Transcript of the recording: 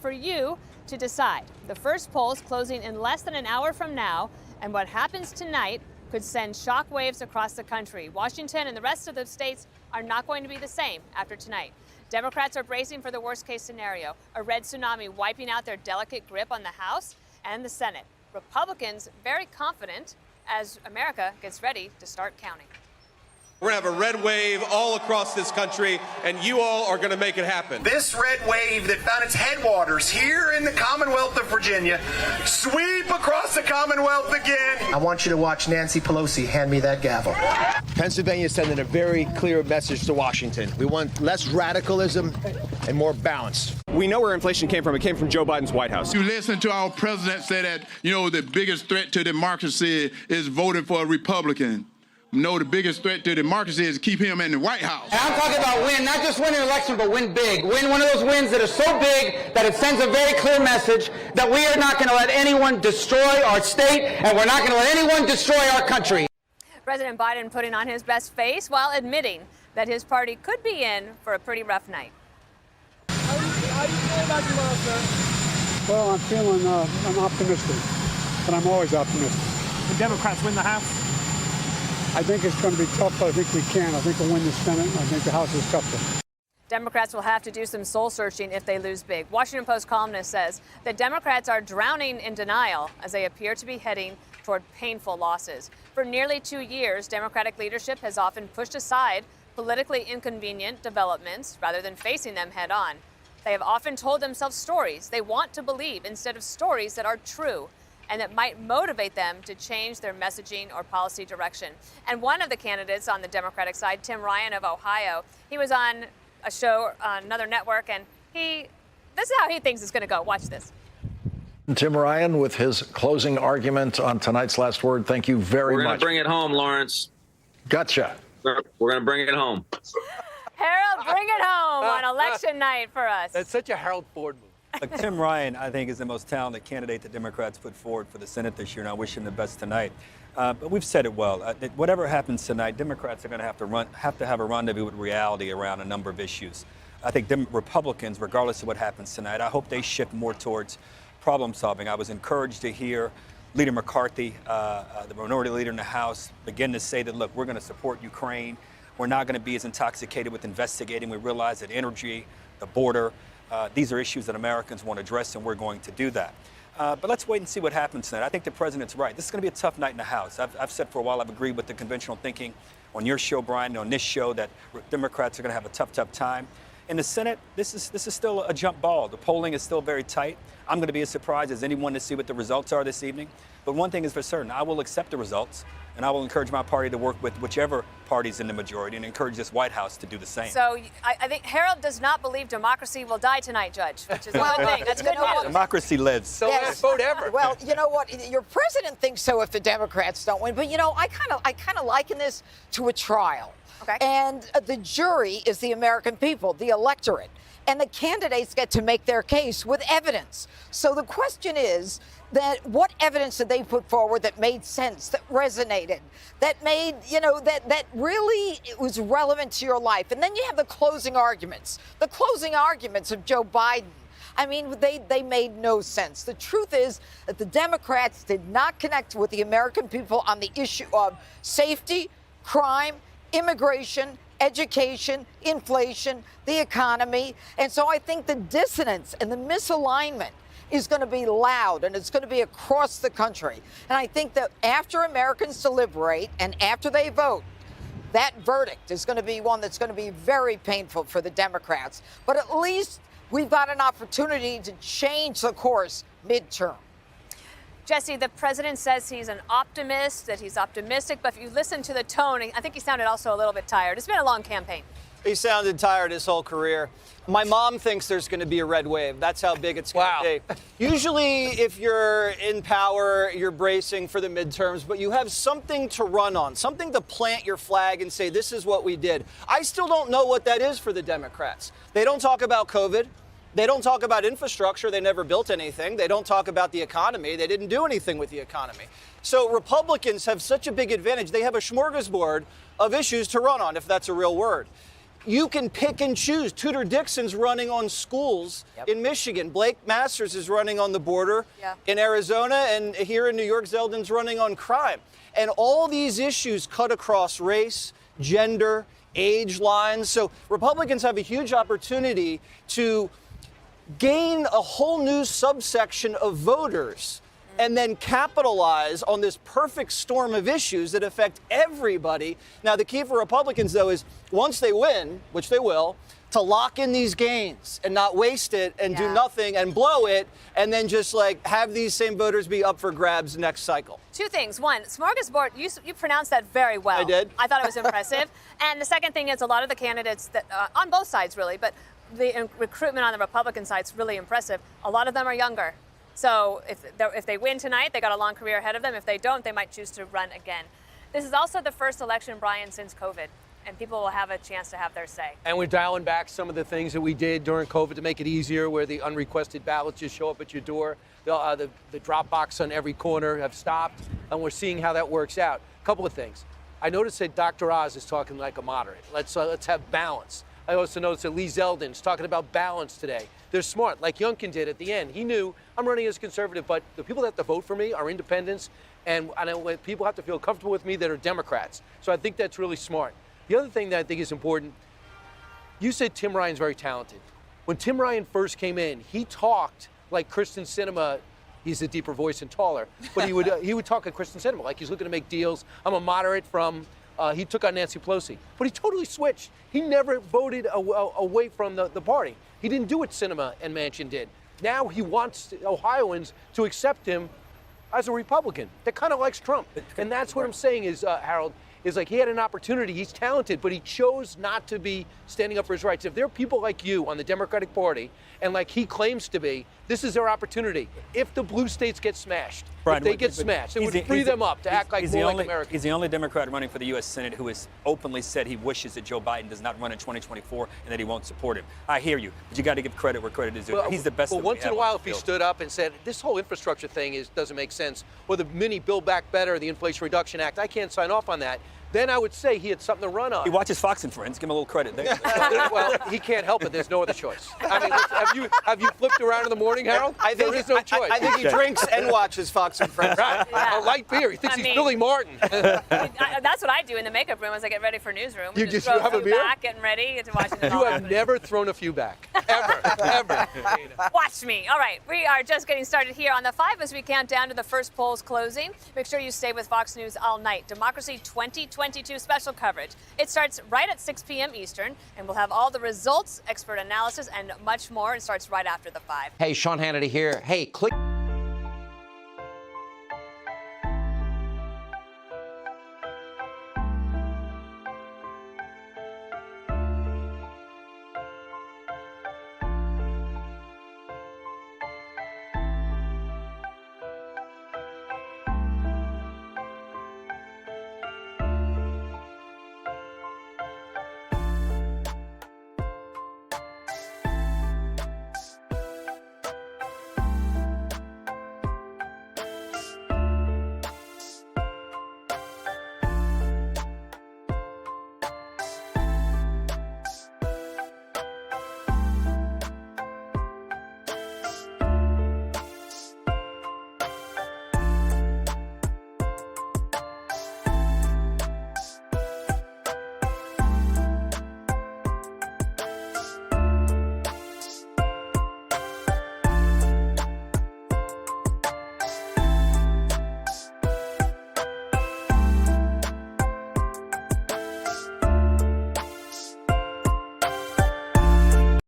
For you to decide. The first polls closing in less than an hour from now, and what happens tonight could send shockwaves across the country. Washington and the rest of the states are not going to be the same after tonight. Democrats are bracing for the worst-case scenario, a red tsunami wiping out their delicate grip on the House and the Senate. Republicans very confident as America gets ready to start counting. We're going to have a red wave all across this country, and you all are going to make it happen. This red wave that found its headwaters here in the Commonwealth of Virginia sweep across the Commonwealth again. I want you to watch Nancy Pelosi hand me that gavel. Pennsylvania is sending a very clear message to Washington. We want less radicalism and more balance. We know where inflation came from. It came from Joe Biden's White House. You listen to our president say that, the biggest threat to democracy is voting for a Republican. No, the biggest threat to democracy is to keep him in the White House. And I'm talking about win, not just win an election, but win big. Win one of those wins that are so big that it sends a very clear message that we are not going to let anyone destroy our state, and we're not going to let anyone destroy our country. President Biden putting on his best face while admitting that his party could be in for a pretty rough night. How do you feel about tomorrow, sir? Well, I'm optimistic, but I'm always optimistic. The Democrats win the House? I think it's going to be tough, but I think we can. I think we'll win the Senate, and I think the House is tougher. Democrats will have to do some soul-searching if they lose big. Washington Post columnist says that Democrats are drowning in denial as they appear to be heading toward painful losses. For nearly 2 years, Democratic leadership has often pushed aside politically inconvenient developments rather than facing them head-on. They have often told themselves stories they want to believe instead of stories that are true and that might motivate them to change their messaging or policy direction. And one of the candidates on the Democratic side, Tim Ryan of Ohio, he was on a show on another network, and this is how he thinks it's going to go. Watch this. Tim Ryan with his closing argument on tonight's Last Word. Thank you very much. We're going to bring it home, Lawrence. Gotcha. We're going to bring it home. Harold, bring it home on election night for us. That's such a Harold Ford move. Look, Tim Ryan, I think, is the most talented candidate the Democrats put forward for the Senate this year, and I wish him the best tonight. But we've said it well. Whatever happens tonight, Democrats are going to have to have a rendezvous with reality around a number of issues. I think Republicans, regardless of what happens tonight, I hope they shift more towards problem solving. I was encouraged to hear Leader McCarthy, the minority leader in the House, begin to say that, look, we're going to support Ukraine. We're not going to be as intoxicated with investigating. We realize that energy, the border, these are issues that Americans want to address, and we're going to do that. But let's wait and see what happens tonight. I think the president's right. This is going to be a tough night in the House. I've said for a while I've agreed with the conventional thinking on your show, Brian, and on this show that Democrats are going to have a tough time. In the Senate, this is still a jump ball. The polling is still very tight. I'm going to be as surprised as anyone to see what the results are this evening. But one thing is for certain, I will accept the results, and I will encourage my party to work with whichever party's in the majority and encourage this White House to do the same. So I think Harold does not believe democracy will die tonight, Judge, which is a good thing. That's good news. Democracy lives. So yes. Vote ever. Well, you know what? Your president thinks so if the Democrats don't win. But, I kind of liken this to a trial. Okay. And the jury is the American people, the electorate. And the candidates get to make their case with evidence. So the question is that what evidence did they put forward that made sense, that resonated, that made, that really was relevant to your life? And then you have the closing arguments of Joe Biden. I mean, they made no sense. The truth is that the Democrats did not connect with the American people on the issue of safety, crime, immigration, education, inflation, the economy. And so I think the dissonance and the misalignment is going to be loud, and it's going to be across the country. And I think that after Americans deliberate and after they vote, that verdict is going to be one that's going to be very painful for the Democrats. But at least we've got an opportunity to change the course midterm. Jesse, the president says he's an optimist, that he's optimistic, but if you listen to the tone, I think he sounded also a little bit tired. It's been a long campaign. He sounded tired his whole career. My mom thinks there's going to be a red wave. That's how big it's going to be. Usually, if you're in power, you're bracing for the midterms, but you have something to run on, something to plant your flag and say, this is what we did. I still don't know what that is for the Democrats. They don't talk about COVID. They don't talk about infrastructure. They never built anything. They don't talk about the economy. They didn't do anything with the economy. So Republicans have such a big advantage. They have a smorgasbord of issues to run on, if that's a real word. you can pick and choose. Tudor Dixon's running on schools in Michigan. Blake Masters is running on the border in Arizona. And here in New York, Zeldin's running on crime. And all these issues cut across race, gender, age lines. So Republicans have a huge opportunity to gain a whole new subsection of voters and then capitalize on this perfect storm of issues that affect everybody. Now, the key for Republicans, though, is once they win, which they will, to lock in these gains and not waste it and do nothing and blow it and then just like have these same voters be up for grabs next cycle. Two things. One, smorgasbord, you pronounced that very well. I did. I thought it was impressive. And the second thing is a lot of the candidates that, on both sides really, but the recruitment on the Republican side is really impressive. A lot of them are younger. So if they win tonight, they got a long career ahead of them. If they don't, they might choose to run again. This is also the first election, Brian, since COVID. And people will have a chance to have their say. And we're dialing back some of the things that we did during COVID to make it easier, where the unrequested ballots just show up at your door. The drop box on every corner have stopped, and we're seeing how that works out. A couple of things. I noticed that Dr. Oz is talking like a moderate. Let's have balance. I also noticed that Lee Zeldin's talking about balance today. They're smart, like Youngkin did at the end. He knew, I'm running as a conservative, but the people that have to vote for me are independents, and people have to feel comfortable with me that are Democrats. So I think that's really smart. The other thing that I think is important, you said Tim Ryan's very talented. When Tim Ryan first came in, he talked like Kristen Sinema. He's a deeper voice and taller, but he would talk like Kristen Sinema, like he's looking to make deals. I'm a moderate from, he took on Nancy Pelosi, but he totally switched. He never voted away from the party. He didn't do what Sinema and Manchin did. Now he wants Ohioans to accept him as a Republican that kind of likes Trump. And that's what I'm saying is, Harold, is like he had an opportunity. He's talented, but he chose not to be standing up for his rights. If there are people like you on the Democratic Party, and like he claims to be, this is their opportunity. If the blue states get smashed, Brian, if they get smashed, it would free them up to act like more like Americans. He's the only Democrat running for the U.S. Senate who has openly said he wishes that Joe Biden does not run in 2024 and that he won't support him. I hear you, but you got to give credit where credit is due. He's the best. Well, once in a while, if he stood up and said, this whole infrastructure thing doesn't make sense, or the mini Build Back Better, the Inflation Reduction Act, I can't sign off on that. Then I would say he had something to run on. He watches Fox and Friends. Give him a little credit there. Well, he can't help it. There's no other choice. I mean, have you flipped around in the morning, Harold? There is no choice. I think he drinks and watches Fox and Friends. Right. A light beer. He thinks he's Billy Martin. That's what I do in the makeup room as I get ready for newsroom. You just throw have a food beer? back, getting ready, to watching it all You have happening. never thrown a few back. Ever. Watch me. All right, we are just getting started here on the 5 as we count down to the first polls closing. Make sure you stay with Fox News all night. Democracy 2022 special coverage. It starts right at 6 p.m. Eastern, and we'll have all the results, expert analysis, and much more. It starts right after the 5. Hey, Sean Hannity here. Hey, click.